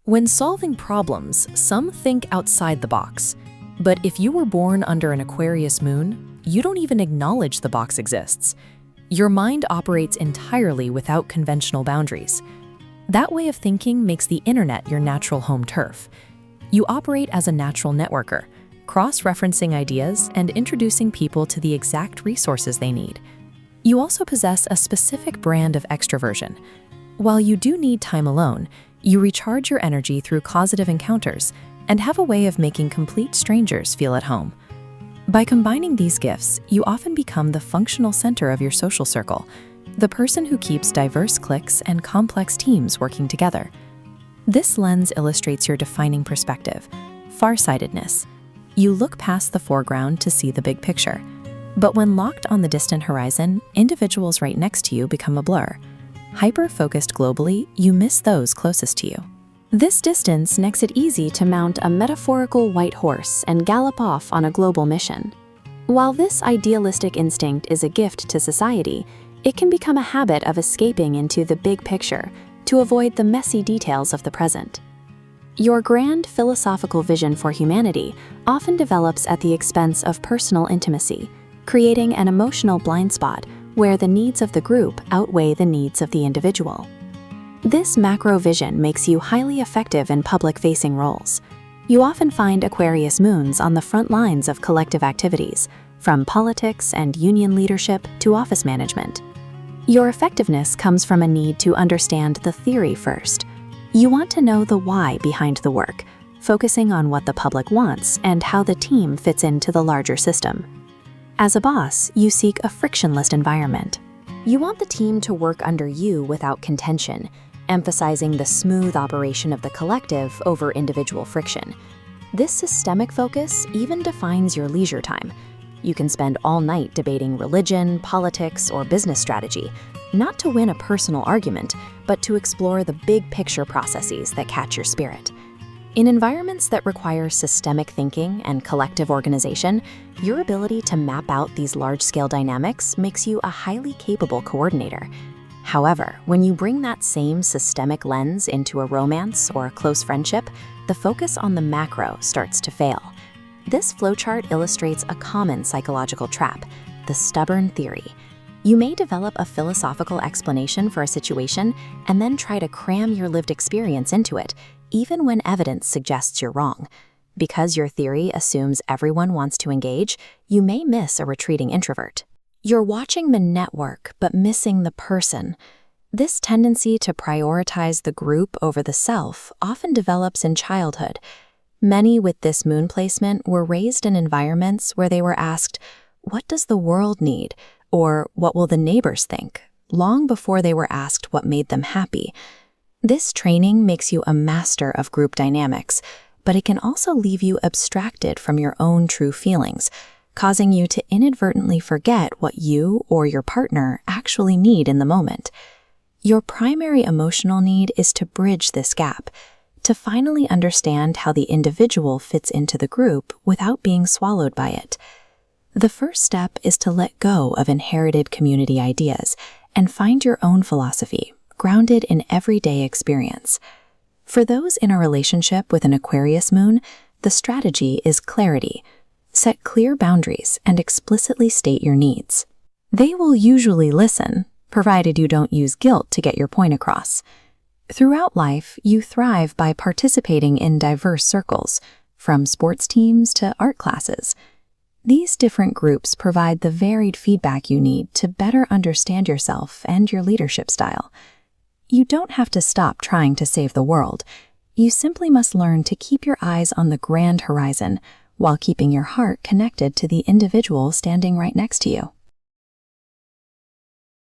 When solving problems, some think outside the box. But if you were born under an Aquarius moon, you don't even acknowledge the box exists. Your mind operates entirely without conventional boundaries. That way of thinking makes the internet your natural home turf. You operate as a natural networker, cross-referencing ideas and introducing people to the exact resources they need. You also possess a specific brand of extroversion. While you do need time alone, you recharge your energy through causative encounters and have a way of making complete strangers feel at home. By combining these gifts, you often become the functional center of your social circle, the person who keeps diverse cliques and complex teams working together. This lens illustrates your defining perspective, farsightedness. You look past the foreground to see the big picture. But when locked on the distant horizon, individuals right next to you become a blur. Hyper-focused globally, you miss those closest to you. This distance makes it easy to mount a metaphorical white horse and gallop off on a global mission. While this idealistic instinct is a gift to society, it can become a habit of escaping into the big picture to avoid the messy details of the present. Your grand philosophical vision for humanity often develops at the expense of personal intimacy, creating an emotional blind spot where the needs of the group outweigh the needs of the individual. This macro vision makes you highly effective in public-facing roles. You often find Aquarius moons on the front lines of collective activities, from politics and union leadership to office management. Your effectiveness comes from a need to understand the theory first. You want to know the why behind the work, focusing on what the public wants and how the team fits into the larger system. As a boss, you seek a frictionless environment. You want the team to work under you without contention, emphasizing the smooth operation of the collective over individual friction. This systemic focus even defines your leisure time. You can spend all night debating religion, politics, or business strategy, not to win a personal argument, but to explore the big picture processes that catch your spirit. In environments that require systemic thinking and collective organization, your ability to map out these large-scale dynamics makes you a highly capable coordinator. However, when you bring that same systemic lens into a romance or a close friendship, the focus on the macro starts to fail. This flowchart illustrates a common psychological trap, the stubborn theory. You may develop a philosophical explanation for a situation and then try to cram your lived experience into it, even when evidence suggests you're wrong. Because your theory assumes everyone wants to engage, you may miss a retreating introvert. You're watching the network but missing the person. This tendency to prioritize the group over the self often develops in childhood. Many with this moon placement were raised in environments where they were asked, "What does the world need?" or "What will the neighbors think?" long before they were asked what made them happy. This training makes you a master of group dynamics, but it can also leave you abstracted from your own true feelings, causing you to inadvertently forget what you or your partner actually need in the moment. Your primary emotional need is to bridge this gap, to finally understand how the individual fits into the group without being swallowed by it. The first step is to let go of inherited community ideas and find your own philosophy, grounded in everyday experience. For those in a relationship with an Aquarius moon, the strategy is clarity. Set clear boundaries and explicitly state your needs. They will usually listen, provided you don't use guilt to get your point across. Throughout life, you thrive by participating in diverse circles, from sports teams to art classes. These different groups provide the varied feedback you need to better understand yourself and your leadership style. You don't have to stop trying to save the world. You simply must learn to keep your eyes on the grand horizon while keeping your heart connected to the individual standing right next to you.